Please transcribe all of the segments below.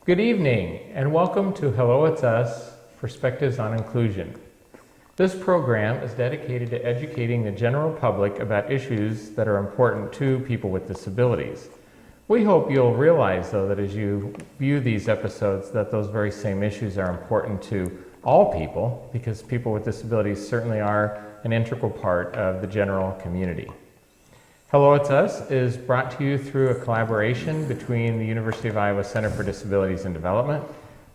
Good evening, and welcome to Hello, It's Us, Perspectives on Inclusion. This program is dedicated to educating the general public about issues that are important to people with disabilities. We hope you'll realize, though, that as you view these episodes, that those very same issues are important to all people, because people with disabilities certainly are an integral part of the general community. Hello, It's Us is brought to you through a collaboration between the University of Iowa Center for Disabilities and Development,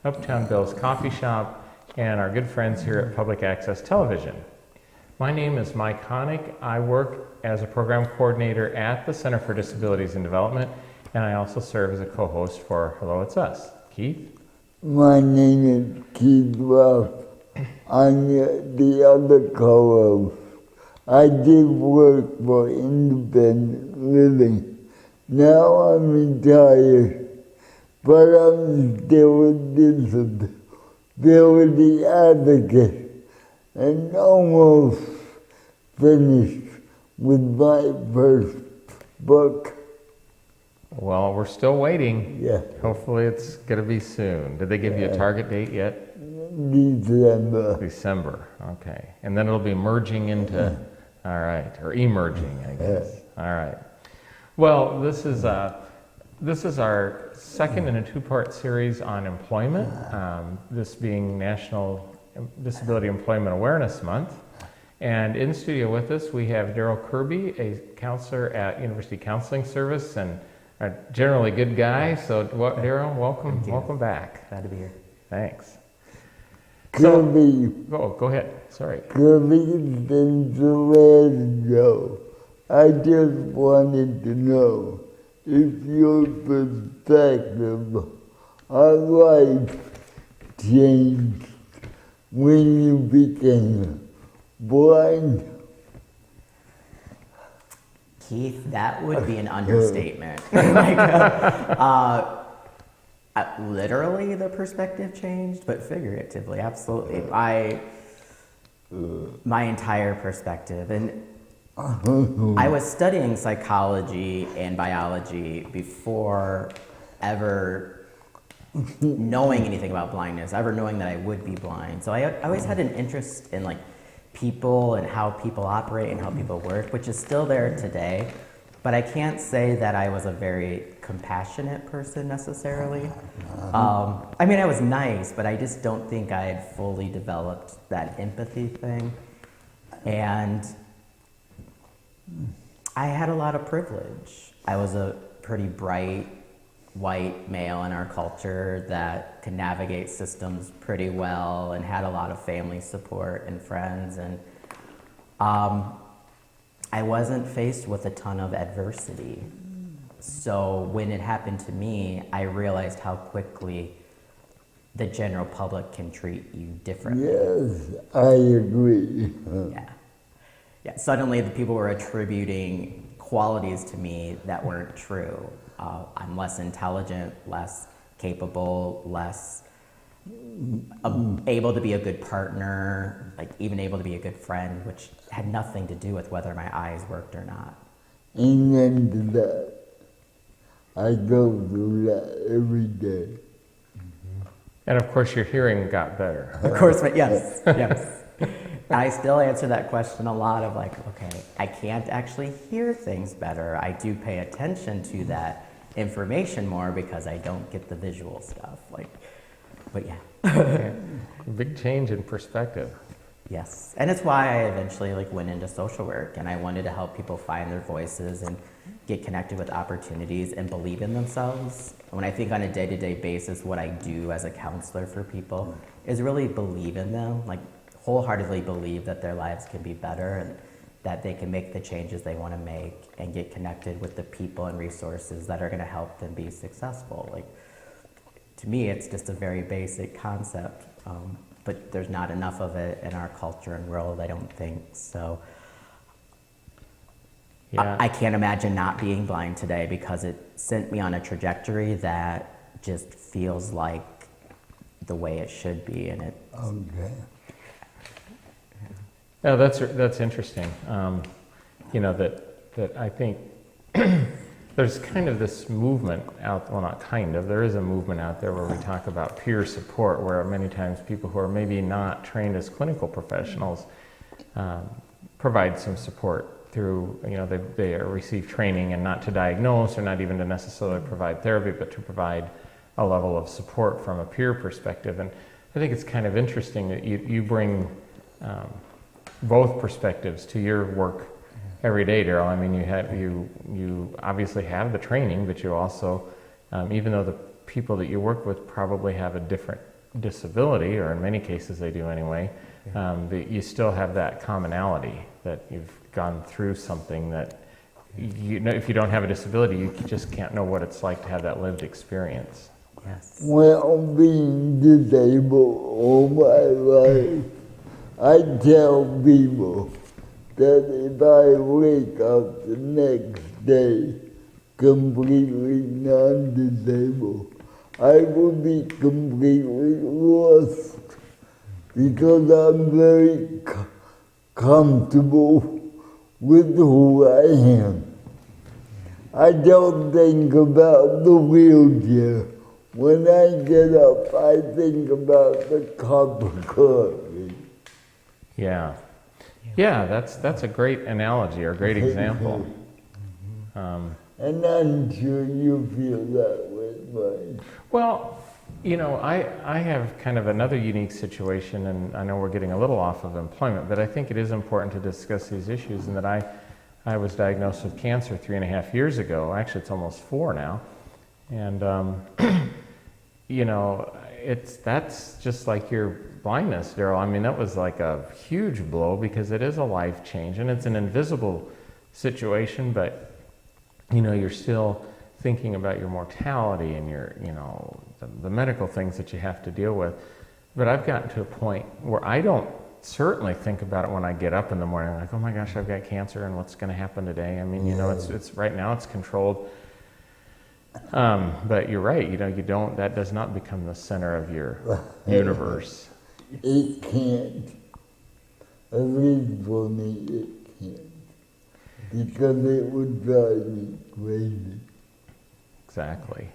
Uptown Bill's Coffee Shop, and our good friends here at Public Access Television. My name is Mike Hoenig. I work as a program coordinator at the Center for Disabilities and Development, and I also serve as a co-host for Hello, It's Us. Keith? My name is Keith Ruff. I'm the other co-host. I did work for independent living. Now I'm retired, but I'm still a disability advocate and almost finished with my first book. Well, we're still waiting. Yeah. Hopefully it's going to be soon. Did they give you a target date yet? December. December, okay. And then it'll be merging into, all right, or emerging, I guess. All right. Well, this is our second in a two-part series on employment, this being National Disability Employment Awareness Month. And in studio with us, we have Darrel Kirby, a counselor at University Counseling Service and a generally good guy. So, Darrel, welcome back. Glad to be here. Thanks. Kirby. Go ahead. Sorry. Kirby, since the last show, I just wanted to know if your perspective on life changed when you became blind. Keith, that would be an understatement. Literally, the perspective changed, but figuratively, absolutely. My entire perspective. And I was studying psychology and biology before ever knowing anything about blindness, ever knowing that I would be blind. So I always had an interest in people and how people operate and how people work, which is still there today. But I can't say that I was a very compassionate person necessarily. I was nice, but I just don't think I had fully developed that empathy thing. And I had a lot of privilege. I was a pretty bright white male in our culture that could navigate systems pretty well and had a lot of family support and friends. And I wasn't faced with a ton of adversity. So when it happened to me, I realized how quickly the general public can treat you differently. Yes, I agree. Yeah. Suddenly the people were attributing qualities to me that weren't true. I'm less intelligent, less capable, less able to be a good partner, even able to be a good friend, which had nothing to do with whether my eyes worked or not. Amen to that. I go through that every day. And of course, your hearing got better. Of course, but yes. I still answer that question a lot of okay, I can't actually hear things better. I do pay attention to that information more because I don't get the visual stuff. But yeah. Okay. Big change in perspective. Yes, and it's why I eventually went into social work, and I wanted to help people find their voices and get connected with opportunities and believe in themselves. When I think on a day-to-day basis, what I do as a counselor for people is really believe in them, wholeheartedly believe that their lives can be better and that they can make the changes they want to make and get connected with the people and resources that are going to help them be successful. To me, it's just a very basic concept, but there's not enough of it in our culture and world, I don't think. So yeah. I can't imagine not being blind today because it sent me on a trajectory that just feels like the way it should be. And it. Okay. Yeah, that's interesting. That I think there's kind of this movement out, well, not kind of, there is a movement out there where we talk about peer support, where many times people who are maybe not trained as clinical professionals provide some support through, they receive training, and not to diagnose or not even to necessarily provide therapy, but to provide a level of support from a peer perspective. And I think it's kind of interesting that you bring both perspectives to your work every day, Darrel. I mean, you obviously have the training, but you also, even though the people that you work with probably have a different disability, or in many cases they do anyway, that you still have that commonality, that you've gone through something that, if you don't have a disability, you just can't know what it's like to have that lived experience. Yes. Well, being disabled all my life, I tell people that if I wake up the next day completely non-disabled, I will be completely lost, because I'm very comfortable with who I am. I don't think about the wheelchair. When I get up, I think about the cup of coffee. Yeah. Yeah, that's a great analogy, or a great example. And I'm sure you feel that way, Mike. Well, I have kind of another unique situation, and I know we're getting a little off of employment, but I think it is important to discuss these issues, and that I was diagnosed with cancer 3.5 years ago. Actually, it's almost 4 now. And, that's just like your blindness, Darrel. I mean, that was like a huge blow, because it is a life change, and it's an invisible situation, but, you're still thinking about your mortality and your, the medical things that you have to deal with. But I've gotten to a point where I don't certainly think about it when I get up in the morning, like, oh my gosh, I've got cancer, and what's going to happen today? I mean, it's right now it's controlled. But you're right, that does not become the center of your universe. It can't. At least for me, it can't. Because it would drive me crazy. Exactly.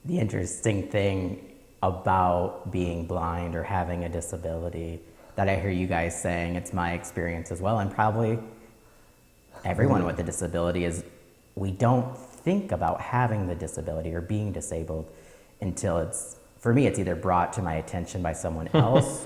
The interesting thing about being blind or having a disability that I hear you guys saying, it's my experience as well, and probably everyone with a disability, is we don't think about having the disability or being disabled until for me, it's either brought to my attention by someone else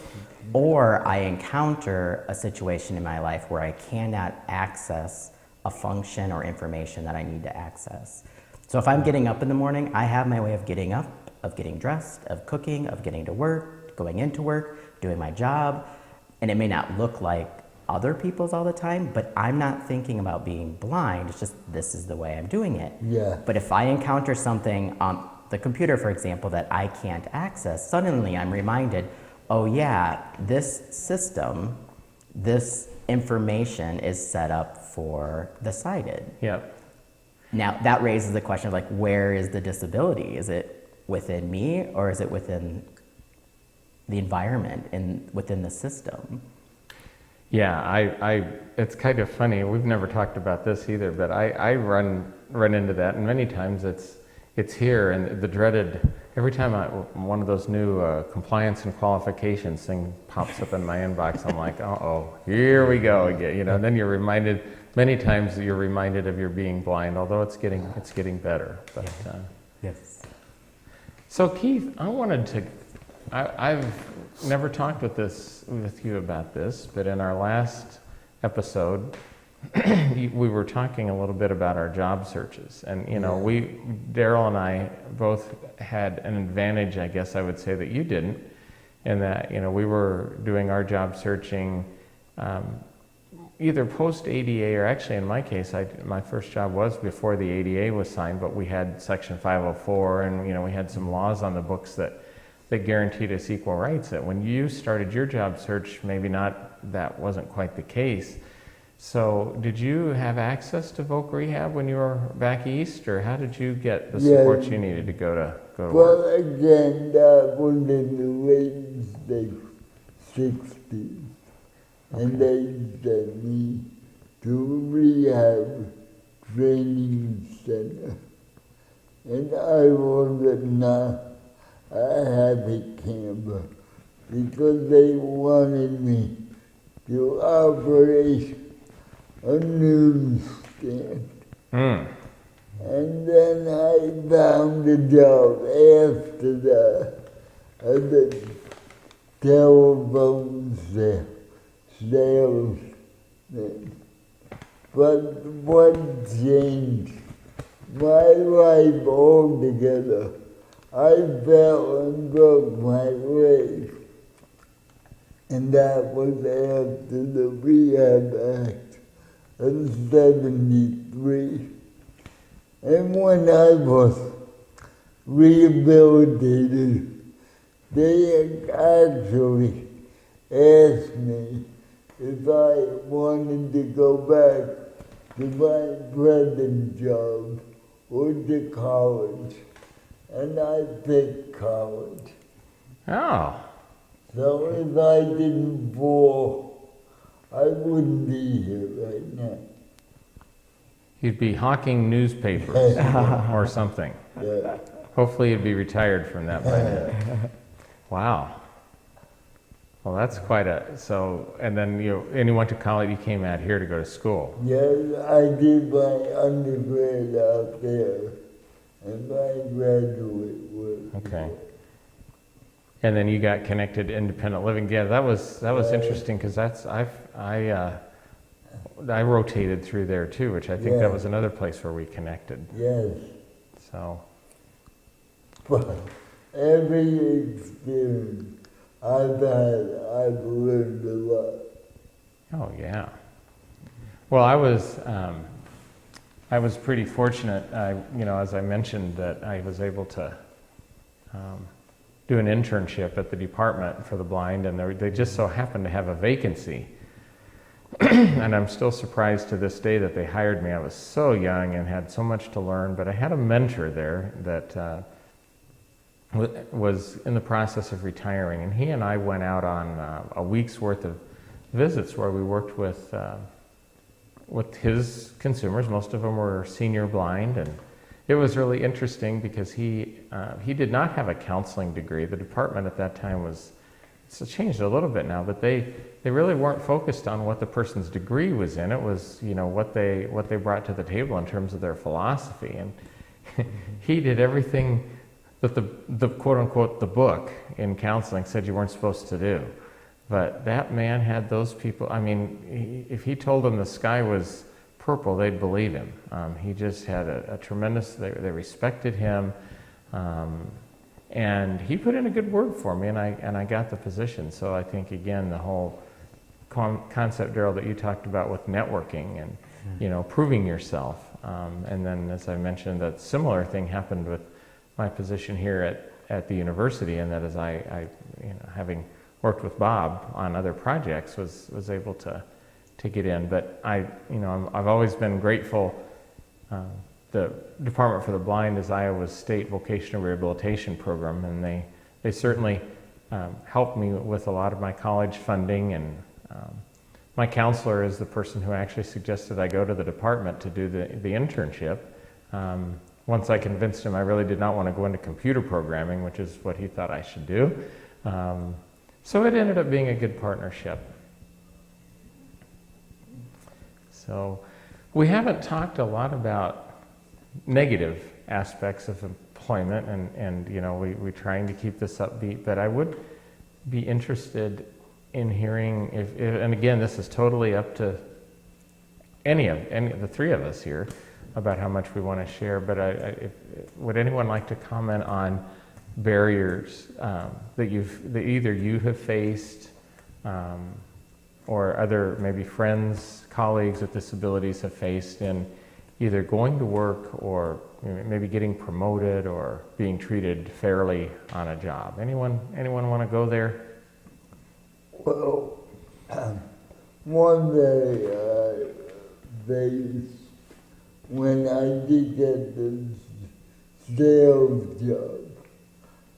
or I encounter a situation in my life where I cannot access a function or information that I need to access. So if I'm getting up in the morning, I have my way of getting up, of getting dressed, of cooking, of getting to work, going into work, doing my job, and it may not look like other people's all the time, but I'm not thinking about being blind. It's just, this is the way I'm doing it. Yeah. But if I encounter something on the computer, for example, that I can't access, suddenly I'm reminded, oh yeah, this system, this information is set up for the sighted. Yep. Now that raises the question of, like, where is the disability? Is it within me, or is it within the environment and within the system? Yeah, it's kind of funny. We've never talked about this either, but I run into that, and many times it's here, and the dreaded, every time one of those new compliance and qualifications thing pops up in my inbox, I'm like, uh-oh, here we go again. Then you're reminded, many times you're reminded of your being blind, although it's getting better. But, Yes. So Keith, I've never talked with you about this, but in our last episode, we were talking a little bit about our job searches, and Darrel and I both had an advantage, I guess I would say, that you didn't, in that we were doing our job searching either post ADA, or actually in my case, my first job was before the ADA was signed, but we had Section 504, and we had some laws on the books that guaranteed us equal rights. That when you started your job search, that wasn't quite the case. So did you have access to voc rehab when you were back east, or how did you get the support you needed to go to work? Well, again, that was in the late 60s. And they sent me to rehab training center. and I was not a happy camper because they wanted me to operate a newsstand. And then I found a job after that as a telephone salesman. But what changed my life altogether, I fell and broke my leg. And that was after the Rehab Act of '73. And when I was rehabilitated, they actually asked me if I wanted to go back to my present job or to college. And I picked college. Oh. So if I didn't fall, I wouldn't be here right now. You'd be hawking newspapers or something. Yeah. Hopefully you'd be retired from that by then. Wow. Well, that's quite and then you went to college, you came out here to go to school. Yes, I did my undergrad out there and my graduate work. Okay. And then you got connected to independent living. Yeah, that was interesting because I rotated through there too, which I think that was another place where we connected. Yes. So. But every experience I've had, I've learned a lot. Oh yeah. Well, I was pretty fortunate. As I mentioned, that I was able to do an internship at the Department for the Blind, and they just so happened to have a vacancy. And I'm still surprised to this day that they hired me. I was so young and had so much to learn, but I had a mentor there that was in the process of retiring, and he and I went out on a week's worth of visits where we worked with his consumers. Most of them were senior blind, and it was really interesting because he did not have a counseling degree. The department at that time it's changed a little bit now, but they really weren't focused on what the person's degree was in. It was what they brought to the table in terms of their philosophy, and he did everything that the quote unquote the book in counseling said you weren't supposed to do. But that man had those people. I mean, if he told them the sky was purple, they'd believe him. He just had a tremendous. They respected him. And he put in a good word for me, and I got the position. So I think, again, the whole concept, Darrel, that you talked about with networking and proving yourself, and then, as I mentioned, that similar thing happened with my position here at the university, and that as I having worked with Bob on other projects, was able to get in. But I've always been grateful. The Department for the Blind is Iowa's state vocational rehabilitation program, and they certainly helped me with a lot of my college funding, and my counselor is the person who actually suggested I go to the department to do the internship. Once I convinced him I really did not want to go into computer programming, which is what he thought I should do. So it ended up being a good partnership. So we haven't talked a lot about negative aspects of employment, and we're trying to keep this upbeat, but I would be interested in hearing if and again, this is totally up to any of the three of us here about how much we want to share, but would anyone like to comment on barriers that either you have faced or other maybe friends, colleagues with disabilities have faced in either going to work or maybe getting promoted or being treated fairly on a job? Anyone want to go there? Well, one day faced when I did get the sales job.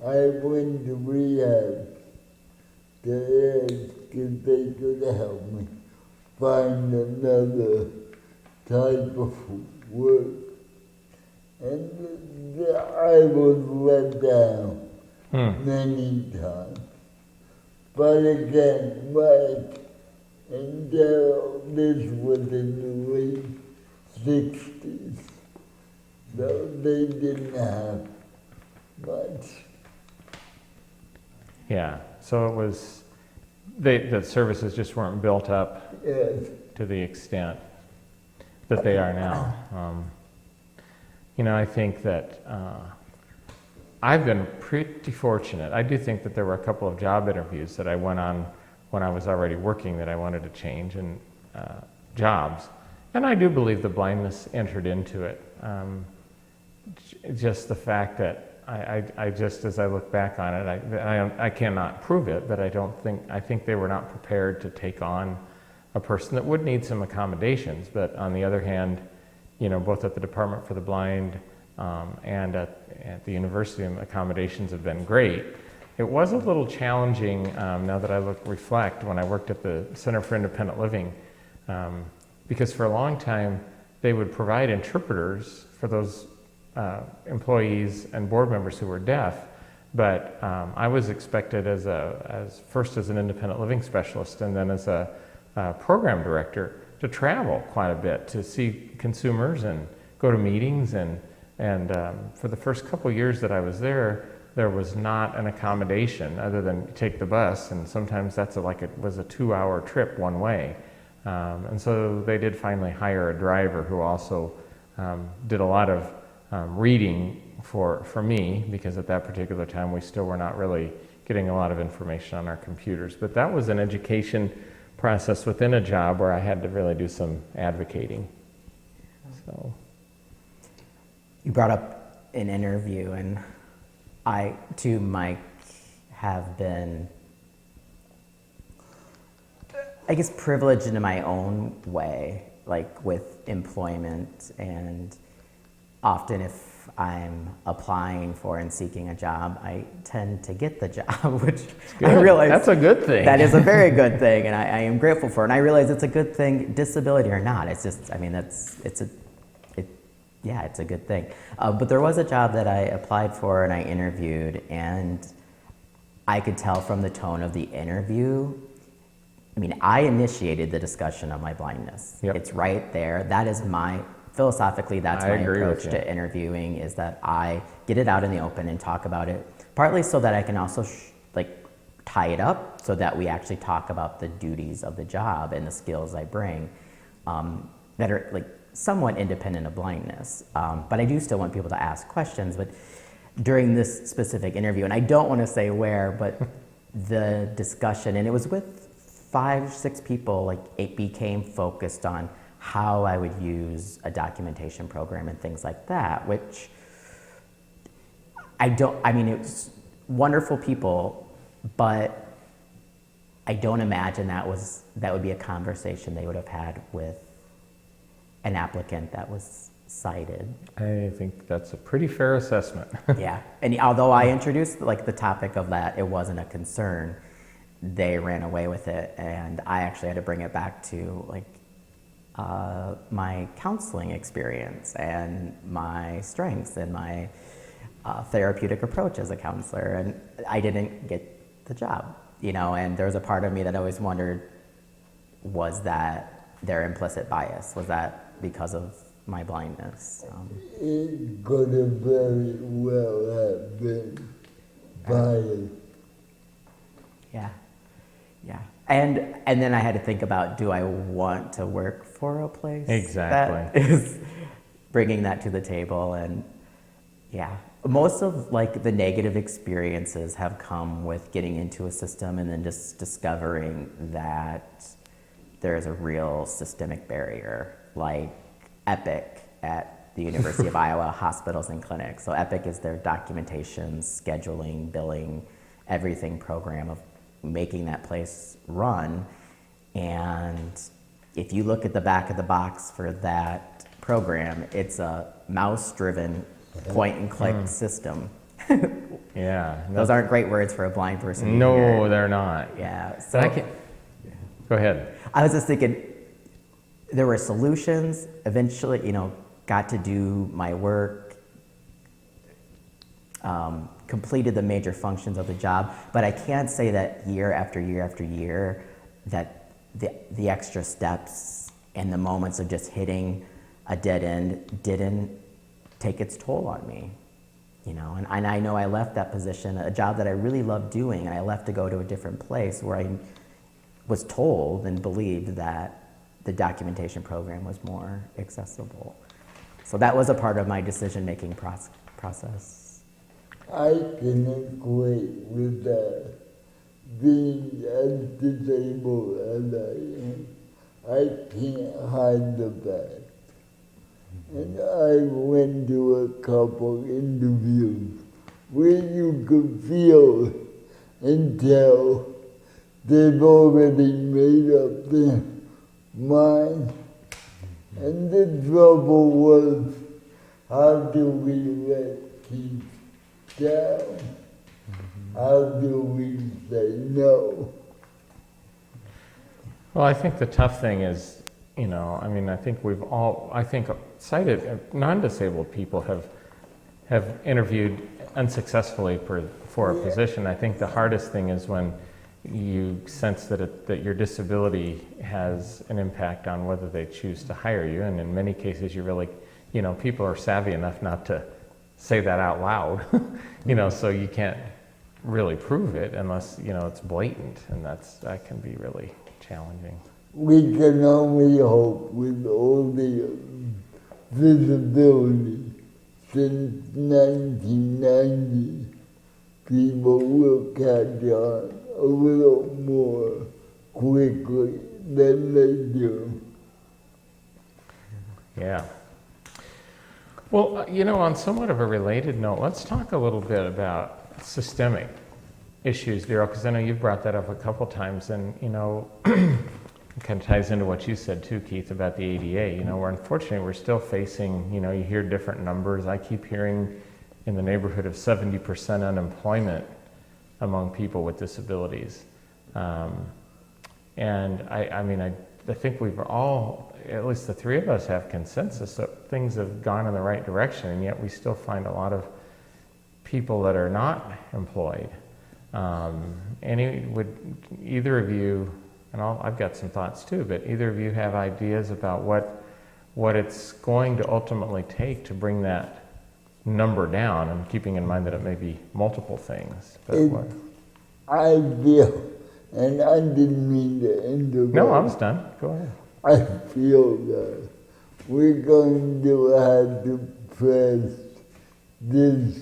I went to rehab to ask if they could help me find another type of work. And I was let down many times. But again, Mike and Darrel, this was in the late 60s, so they didn't have much. Yeah, so it was, the services just weren't built up Yes. to the extent that they are now. I think that I've been pretty fortunate. I do think that there were a couple of job interviews that I went on when I was already working that I wanted to change, and jobs. And I do believe the blindness entered into it. Just the fact that I just, as I look back on it, I cannot prove it, but I think they were not prepared to take on a person that would need some accommodations. But on the other hand, both at the Department for the Blind and at the university, accommodations have been great. It was a little challenging, now that I reflect, when I worked at the Center for Independent Living, because for a long time they would provide interpreters for those employees and board members who were deaf, but I was expected first as an independent living specialist and then as a program director to travel quite a bit to see consumers and go to meetings, and for the first couple years that I was there was not an accommodation other than take the bus, and sometimes it was a 2-hour trip one way, and so they did finally hire a driver who also did a lot of reading for me, because at that particular time we still were not really getting a lot of information on our computers. But that was an education process within a job where I had to really do some advocating. So You brought up an interview, and I too, Mike, have been, I guess, privileged in my own way, like with employment, and often if I'm applying for and seeking a job, I tend to get the job, which I realize that's a good thing. That is a very good thing, and I am grateful for it. And I realize it's a good thing, disability or not. It's just, it's a good thing. But there was a job that I applied for and I interviewed, and I could tell from the tone of the interview. I initiated the discussion of my blindness. Yep. It's right there. That is philosophically, that's my approach to interviewing, is that I get it out in the open and talk about it, partly so that I can also tie it up so that we actually talk about the duties of the job and the skills I bring that are somewhat independent of blindness. But I do still want people to ask questions. But during this specific interview, and I don't want to say where, but the discussion, and it was with 5-6 people, it became focused on how I would use a documentation program and things like that, which it was wonderful people, but I don't imagine that would be a conversation they would have had with an applicant that was sighted. I think that's a pretty fair assessment. Yeah, and although I introduced the topic of that, it wasn't a concern, they ran away with it, and I actually had to bring it back to my counseling experience and my strengths and my therapeutic approach as a counselor, and I didn't get the job, and there was a part of me that always wondered, was that their implicit bias? Was that because of my blindness? It could have very well have been biased. Yeah. And then I had to think about, do I want to work for a place that is bringing that to the table? And yeah, most of the negative experiences have come with getting into a system and then just discovering that there's a real systemic barrier, like EPIC at the University of Iowa Hospitals and Clinics. So EPIC is their documentation, scheduling, billing, everything program of making that place run. And if you look at the back of the box for that program, it's a mouse-driven point-and-click system. Yeah. Those aren't great words for a blind person. No, they're not. Yeah. So Go ahead. I was just thinking, there were solutions. Eventually, got to do my work, completed the major functions of the job, but I can't say that year after year after year that the extra steps and the moments of just hitting a dead end didn't take its toll on me. You know, and I know I left that position, a job that I really loved doing, and I left to go to a different place where I was told and believed that the documentation program was more accessible. So that was a part of my decision-making process. I can equate with that. Being as disabled as I am, I can't hide the fact. And I went to a couple interviews where you could feel and tell they've already made up their mind. And the trouble was, how do we let kids down? How do we say no? Well, I think the tough thing is, you know, I mean, I think we've all, I think sighted, non-disabled people have interviewed unsuccessfully for a position. I think the hardest thing is when you sense that your disability has an impact on whether they choose to hire you. And in many cases, you really, you know, people are savvy enough not to say that out loud, you know, so you can't really prove it unless, you know, it's blatant, and that can be really challenging. We can only hope with all the visibility since 1990, people will catch on a little more quickly than they do. Yeah. Well, you know, on somewhat of a related note, let's talk a little bit about systemic issues, Darrel, because I know you've brought that up a couple times, and, you know, it kind of ties into what you said too, Keith, about the ADA. You know, we're still facing, you know, you hear different numbers. I keep hearing in the neighborhood of 70% unemployment among people with disabilities. And I mean, I think we've all, at least the three of us, have consensus that things have gone in the right direction, and yet we still find a lot of people that are not employed. Would either of you, and I've got some thoughts too, but either of you have ideas about what it's going to ultimately take to bring that number down, and keeping in mind that it may be multiple things. But I feel, and I didn't mean to interrupt. No, I was done. Go ahead. I feel that we're going to have to press this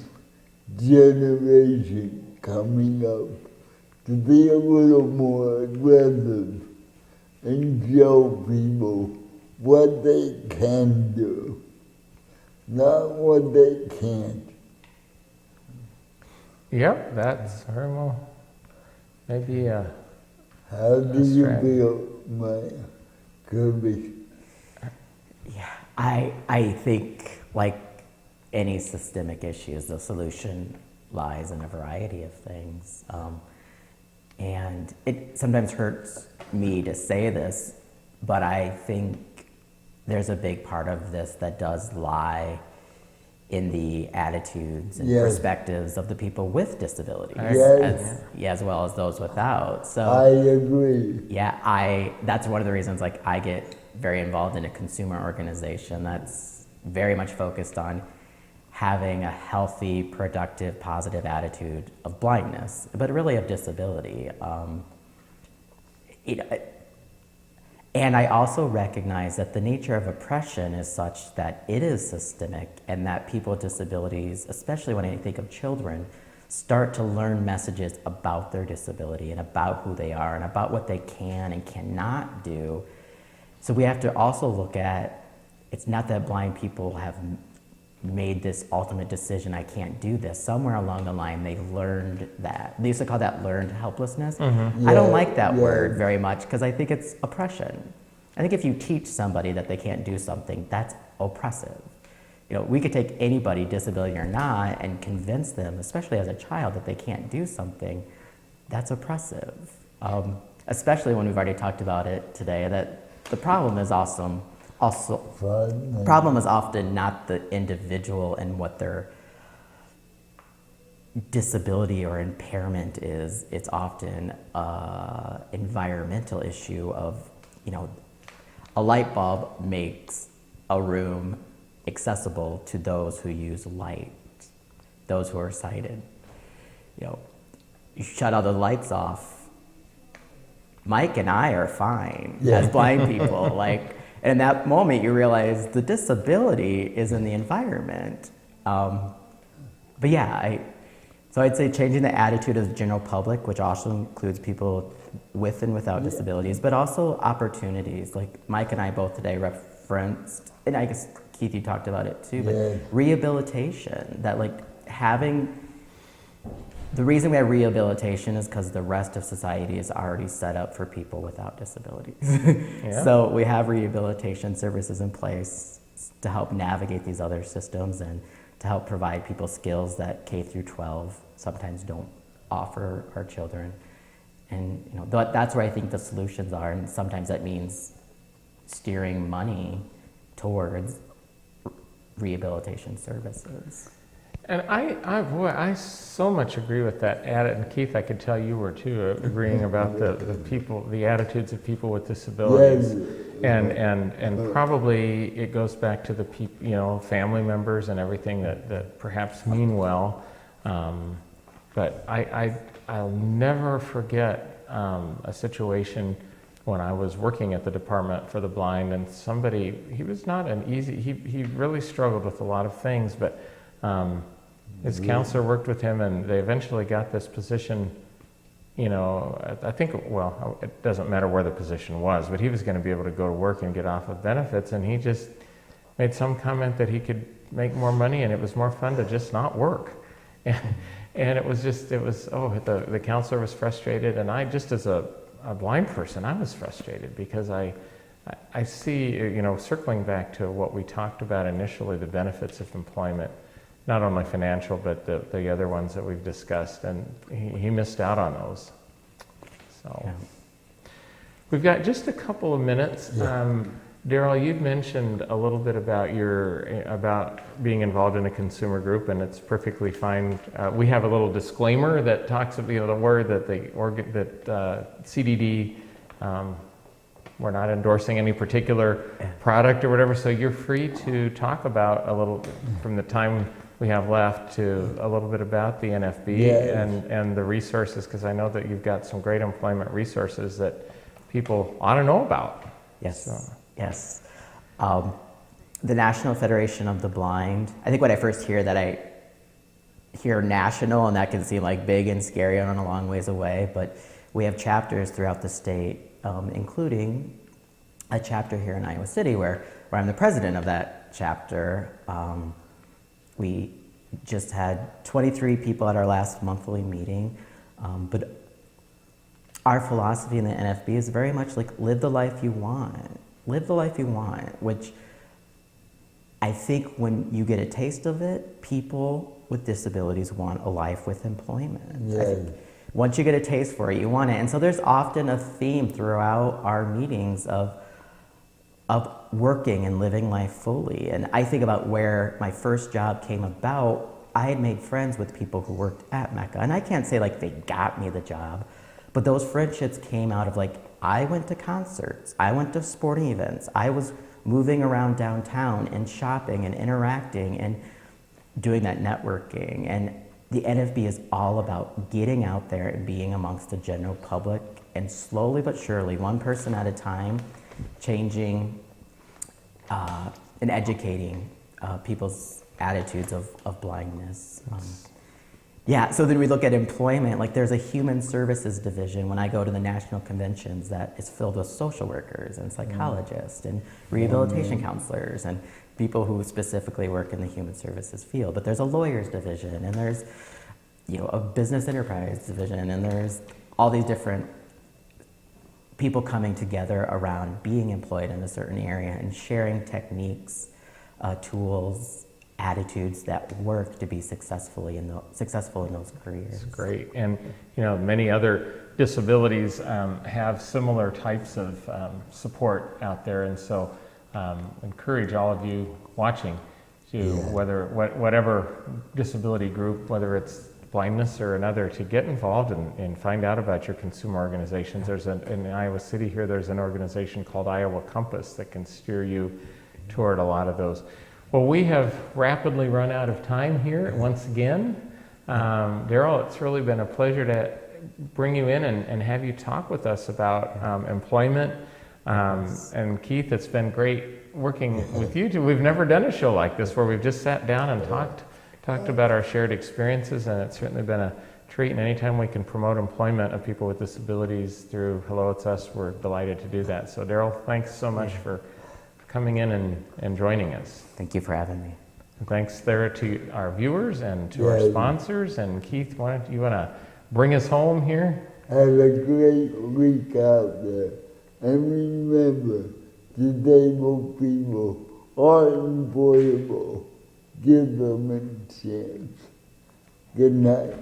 generation coming up to be a little more aggressive and show people what they can do, not what they can't. Yep, that's very well. Maybe How do you feel, Maya Kirby? Yeah, I think, like any systemic issues, the solution lies in a variety of things. And it sometimes hurts me to say this, but I think there's a big part of this that does lie in the attitudes and perspectives of the people with disabilities, as well as those without. So I agree. Yeah, that's one of the reasons, like, I get very involved in a consumer organization that's very much focused on having a healthy, productive, positive attitude of blindness, but really of disability. And I also recognize that the nature of oppression is such that it is systemic, and that people with disabilities, especially when I think of children, start to learn messages about their disability and about who they are and about what they can and cannot do. So we have to also look at, it's not that blind people have made this ultimate decision, I can't do this. Somewhere along the line, they learned that. They used to call that learned helplessness. Mm-hmm. I don't like that word very much, because I think it's oppression. I think if you teach somebody that they can't do something, that's oppressive. You know, we could take anybody, disability or not, and convince them, especially as a child, that they can't do something. That's oppressive. Especially when we've already talked about it today, that the problem is problem is often not the individual and what they're disability or impairment is, it's often an environmental issue of, you know, a light bulb makes a room accessible to those who use light, those who are sighted. You know, you shut all the lights off, Mike and I are fine as blind people. Like, in that moment, you realize the disability is in the environment. But yeah, so I'd say changing the attitude of the general public, which also includes people with and without disabilities, but also opportunities. Like Mike and I both today referenced, and I guess Keith, you talked about it too, but rehabilitation, that like having, the reason we have rehabilitation is because the rest of society is already set up for people without disabilities. So we have rehabilitation services in place to help navigate these other systems and to help provide people skills that K through 12 sometimes don't offer our children. And you know, that's where I think the solutions are, and sometimes that means steering money towards rehabilitation services. And I so much agree with that. And Keith, I could tell you were too, agreeing about the attitudes of people with disabilities. And probably it goes back to the you know, family members and everything that perhaps mean well. But I'll never forget a situation when I was working at the Department for the Blind, and somebody, he was not an easy, he really struggled with a lot of things, but his counselor worked with him, and they eventually got this position, you know, I think, well, it doesn't matter where the position was, but he was going to be able to go to work and get off of benefits, and he just made some comment that he could make more money and it was more fun to just not work. And it was, the counselor was frustrated, and I, just as a blind person, I was frustrated because I see, you know, circling back to what we talked about initially, the benefits of employment, not only financial, but the other ones that we've discussed, and he missed out on those. So we've got just a couple of minutes. Darrel, you'd mentioned a little bit about about being involved in a consumer group, and it's perfectly fine. We have a little disclaimer that talks about, you know, the word that CDD. We're not endorsing any particular product or whatever, so you're free to talk about a little from the time we have left to a little bit about the NFB and the resources, because I know that you've got some great employment resources that people ought to know about. Yes. So. Yes. The National Federation of the Blind, I think when I first hear that, I hear national, and that can seem like big and scary and a long ways away, but we have chapters throughout the state, including a chapter here in Iowa City where I'm the president of that chapter. We just had 23 people at our last monthly meeting, but our philosophy in the NFB is very much like live the life you want. Live the life you want, which I think when you get a taste of it, people with disabilities want a life with employment. I think once you get a taste for it, you want it. And so there's often a theme throughout our meetings of working and living life fully. And I think about where my first job came about. I had made friends with people who worked at Mecca. And I can't say like they got me the job, but those friendships came out of like, I went to concerts, I went to sporting events, I was moving around downtown and shopping and interacting and doing that networking. And the NFB is all about getting out there and being amongst the general public, and slowly but surely, one person at a time, changing and educating people's attitudes of blindness. So then we look at employment, like there's a human services division when I go to the national conventions that is filled with social workers and psychologists and rehabilitation counselors and people who specifically work in the human services field. But there's a lawyers division, and there's, you know, a business enterprise division, and there's all these different people coming together around being employed in a certain area and sharing techniques, tools, attitudes that work to be successful in those careers. That's great. And you know, many other disabilities have similar types of support out there, and so encourage all of you watching to whatever disability group, whether it's blindness or another to get involved and find out about your consumer organizations. In Iowa City here, there's an organization called Iowa Compass that can steer you toward a lot of those. Well, we have rapidly run out of time here once again. Darrel, it's really been a pleasure to bring you in and have you talk with us about employment. And Keith, it's been great working with you two. We've never done a show like this where we've just sat down and talked about our shared experiences, and it's certainly been a treat. And anytime we can promote employment of people with disabilities through Hello It's Us, we're delighted to do that. So Darrel, thanks so much for coming in and joining us. Thank you for having me. And thanks there to our viewers and to our sponsors. And Keith, you want to bring us home here? Have a great week out there. And remember, disabled people are employable. Give them a chance. Good night.